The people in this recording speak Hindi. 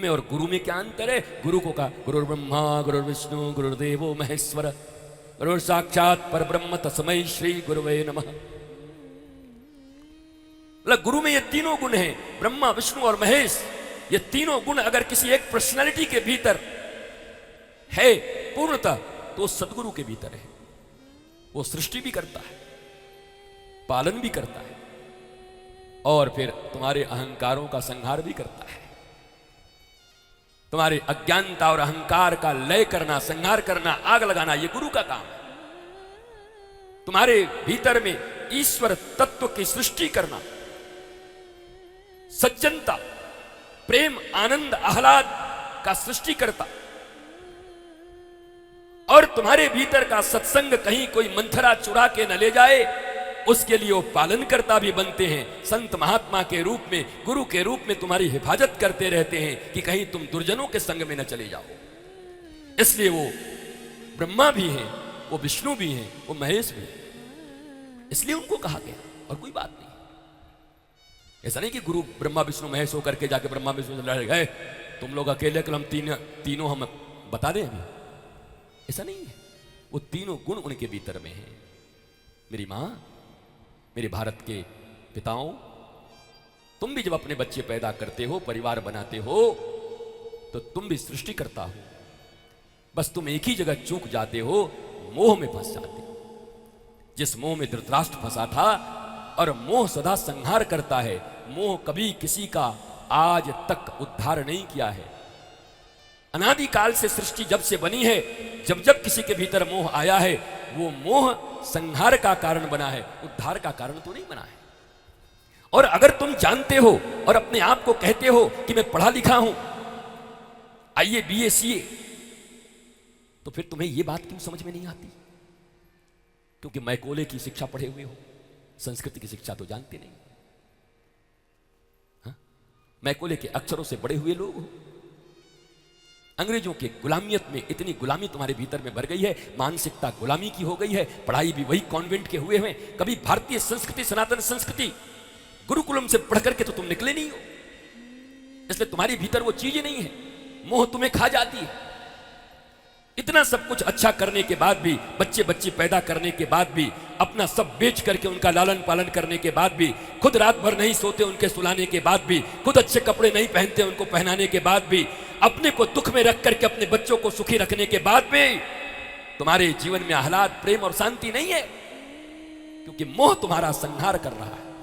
में और गुरु में क्या अंतर है? गुरु को कहा गुरुर् ब्रह्मा गुरुर्विष्णु गुरुर्देवो महेश्वर गुरुर् साक्षात परब्रह्म तस्मै श्री गुरुवे नमः। मतलब गुरु में ये तीनों गुण हैं, ब्रह्मा विष्णु और महेश। ये तीनों गुण अगर किसी एक पर्सनालिटी के भीतर है पूर्णतः, तो सदगुरु के भीतर है। वो सृष्टि भी करता है, पालन भी करता है, और फिर तुम्हारे अहंकारों का संहार भी करता है। तुम्हारे अज्ञानता और अहंकार का लय करना, संहार करना, आग लगाना, यह गुरु का काम है। तुम्हारे भीतर में ईश्वर तत्व की सृष्टि करना, सज्जनता, प्रेम, आनंद, आह्लाद का सृष्टि करता, और तुम्हारे भीतर का सत्संग कहीं कोई मंथरा चुरा के न ले जाए, उसके लिए वो पालन करता भी बनते हैं। संत महात्मा के रूप में, गुरु के रूप में तुम्हारी हिफाजत करते रहते हैं कि कहीं तुम दुर्जनों के संग में न चले जाओ। इसलिए वो ब्रह्मा भी हैं, वो विष्णु भी हैं, वो महेश भी हैं। इसलिए उनको कहा गया, और कोई बात नहीं। ऐसा नहीं कि गुरु ब्रह्मा विष्णु महेश होकर के जाके ब्रह्मा विष्णु लड़ गए, तुम लोग अकेले कल हम तीनों हम बता दें हमें। ऐसा नहीं है। वो तीनों गुण उनके भीतर में हैं। मेरी मां, मेरे भारत के पिताओं, तुम भी जब अपने बच्चे पैदा करते हो, परिवार बनाते हो, तो तुम भी सृष्टि करता हो। बस तुम एक ही जगह चूक जाते हो, मोह में फंस जाते हो। जिस मोह में धृतराष्ट्र फंसा था, और मोह सदा संहार करता है। मोह कभी किसी का आज तक उद्धार नहीं किया है। अनादिकाल से सृष्टि जब से बनी है, जब जब किसी के भीतर मोह आया है, वो मोह संहार का कारण बना है, उद्धार का कारण तो नहीं बना है। और अगर तुम जानते हो और अपने आप को कहते हो कि मैं पढ़ा लिखा हूं, आईए बीए सीए, तो फिर तुम्हें यह बात क्यों समझ में नहीं आती? क्योंकि मैकोले की शिक्षा पढ़े हुए हो, संस्कृत की शिक्षा तो जानते नहीं। हाँ? मैकोले के अक्षरों से बड़े हुए लोग हो। अंग्रेजों के गुलामियत में इतनी गुलामी तुम्हारे भीतर में भर गई है, मानसिकता गुलामी की हो गई है, पढ़ाई भी वही कॉन्वेंट के हुए हैं। कभी भारतीय संस्कृति, सनातन संस्कृति, गुरुकुलम से पढ़ करके तो तुम निकले नहीं हो। इसलिए तुम्हारे भीतर वो चीजें नहीं है, मोह तुम्हें खा जाती है। इतना सब कुछ अच्छा करने के बाद भी, बच्चे बच्चे पैदा करने के बाद भी, अपना सब बेच करके उनका लालन पालन करने के बाद भी, खुद रात भर नहीं सोते उनके सुलाने के बाद भी, खुद अच्छे कपड़े नहीं पहनते उनको पहनाने के बाद भी, अपने को दुख में रख करके अपने बच्चों को सुखी रखने के बाद भी तुम्हारे जीवन में आह्लाद, प्रेम और शांति नहीं है, क्योंकि मोह तुम्हारा संहार कर रहा है।